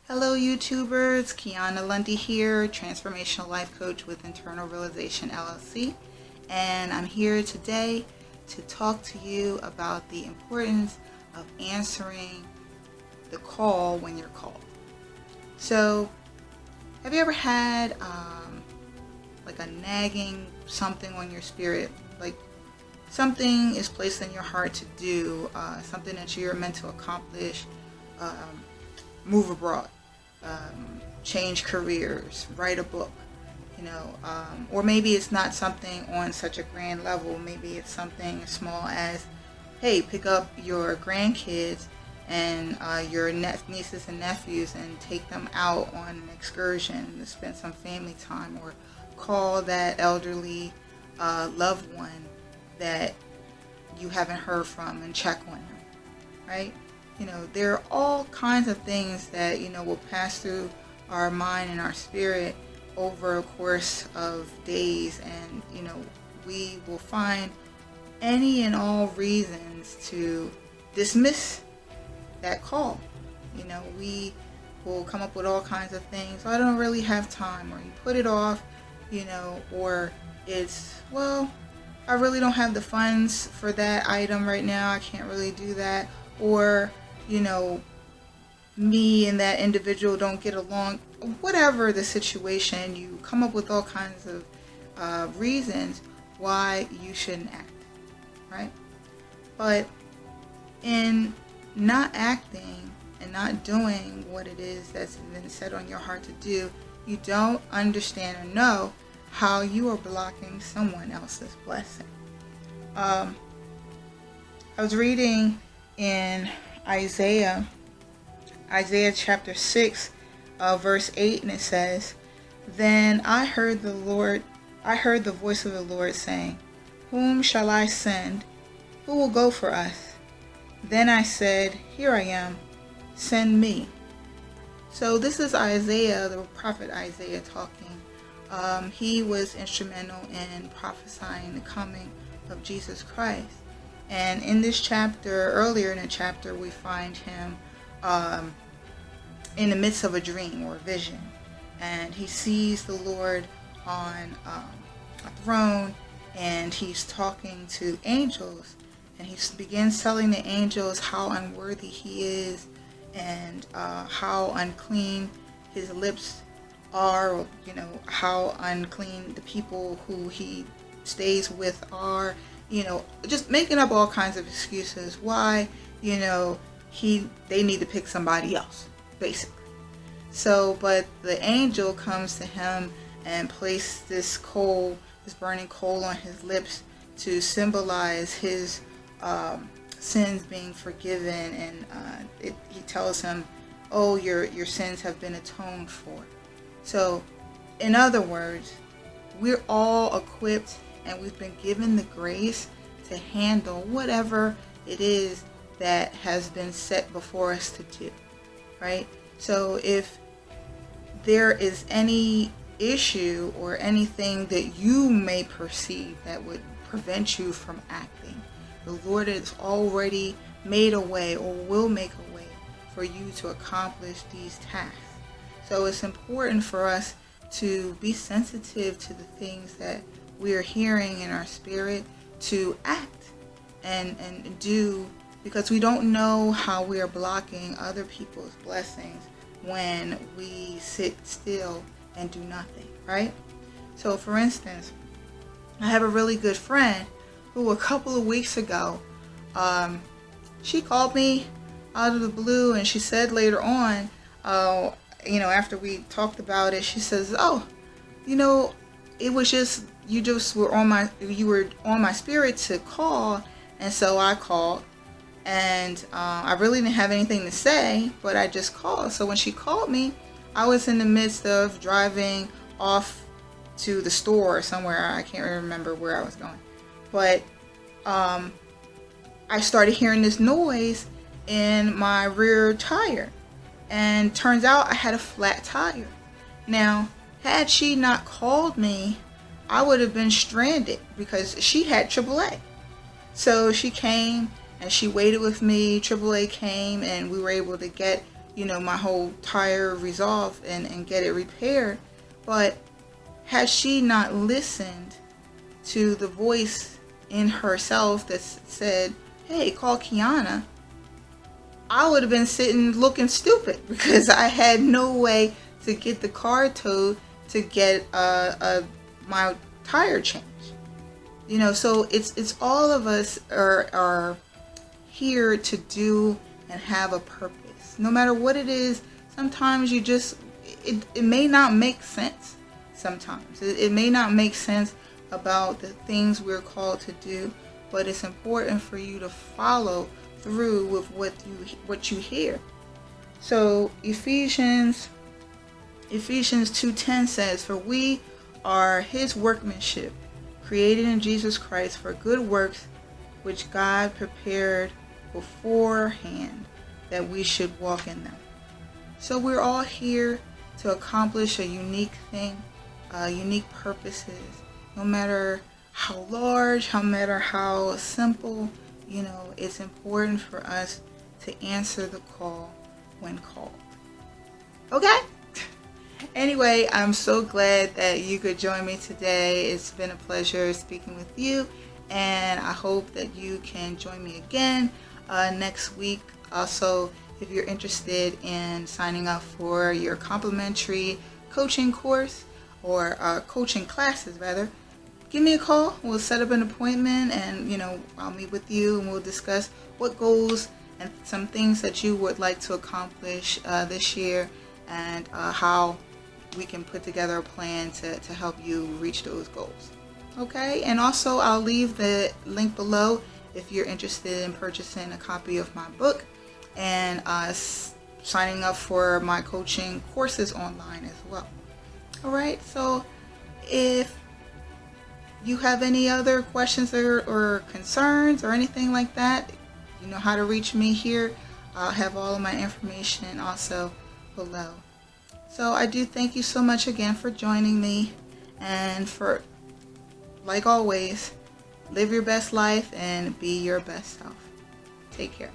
Hello YouTubers, Kiana Lundy here, Transformational Life Coach with Internal Realization LLC, and I'm here today to talk to you about the importance of answering the call when you're called. So, have you ever had like a nagging something on your spirit, like something is placed in your heart to do, something that you're meant to accomplish, move abroad, change careers, write a book, or maybe it's not something on such a grand level. Maybe it's something as small as, hey, pick up your grandkids and your nieces and nephews and take them out on an excursion to spend some family time, or call that elderly loved one that you haven't heard from and check on them, right? There are all kinds of things that, will pass through our mind and our spirit over a course of days. And, we will find any and all reasons to dismiss that call. We will come up with all kinds of things. I don't really have time, or you put it off, or it's, well, I really don't have the funds for that item right now. I can't really do that. Or, me and that individual don't get along. Whatever the situation, you come up with all kinds of reasons why you shouldn't act, right? But in not acting and not doing what it is that's been set on your heart to do, you don't understand or know how you are blocking someone else's blessing. I was reading in Isaiah chapter 6, verse 8, and it says, "Then I heard the voice of the Lord saying, 'Whom shall I send? Who will go for us?' Then I said, 'Here I am, send me.'" So this is Isaiah, the prophet Isaiah talking. He was instrumental in prophesying the coming of Jesus Christ. And in this chapter, earlier in the chapter, we find him in the midst of a dream or a vision. And he sees the Lord on a throne, and he's talking to angels. And he begins telling the angels how unworthy he is, and how unclean his lips are, or, how unclean the people who he stays with are. Just making up all kinds of excuses why, they need to pick somebody else, basically. So, but the angel comes to him and places this burning coal on his lips to symbolize his sins being forgiven. And he tells him, "Oh, your sins have been atoned for." So, in other words, we're all equipped and we've been given the grace to handle whatever it is that has been set before us to do, right? So if there is any issue or anything that you may perceive that would prevent you from acting, the Lord has already made a way, or will make a way, for you to accomplish these tasks. So it's important for us to be sensitive to the things that we are hearing in our spirit, to act and do, because we don't know how we are blocking other people's blessings when we sit still and do nothing, right? So for instance, I have a really good friend who a couple of weeks ago, she called me out of the blue, and she said later on, after we talked about it, she says, "Oh, it was just, you were on my spirit to call, and so I called, and I really didn't have anything to say, but I just called." So when she called me, I was in the midst of driving off to the store or somewhere. I can't remember where I was going, but I started hearing this noise in my rear tire, and turns out I had a flat tire. Now, had she not called me, I would have been stranded, because she had AAA. So she came and she waited with me. AAA came, and we were able to get, my whole tire resolved and get it repaired. But had she not listened to the voice in herself that said, hey, call Kiana, I would have been sitting looking stupid because I had no way to get the car towed to get my tire changed. So it's all of us are here to do and have a purpose. No matter what it is, sometimes it may not make sense. Sometimes it may not make sense about the things we're called to do, but it's important for you to follow through with what you hear. So Ephesians 2:10 says, for we are his workmanship, created in Jesus Christ for good works, which God prepared beforehand that we should walk in them. So we're all here to accomplish a unique thing, unique purposes, no matter how large, no matter how simple. It's important for us to answer the call when called. Okay? Anyway, I'm so glad that you could join me today. It's been a pleasure speaking with you, and I hope that you can join me again next week. Also, if you're interested in signing up for your complimentary coaching course or coaching classes rather, give me a call. We'll set up an appointment, and I'll meet with you and we'll discuss what goals and some things that you would like to accomplish this year, and how we can put together a plan to help you reach those goals. Okay, and also I'll leave the link below if you're interested in purchasing a copy of my book and signing up for my coaching courses online as well. Alright, so if you have any other questions or concerns or anything like that, you know how to reach me here. I'll have all of my information also below. So I do thank you so much again for joining me, and for, like always, live your best life and be your best self. Take care.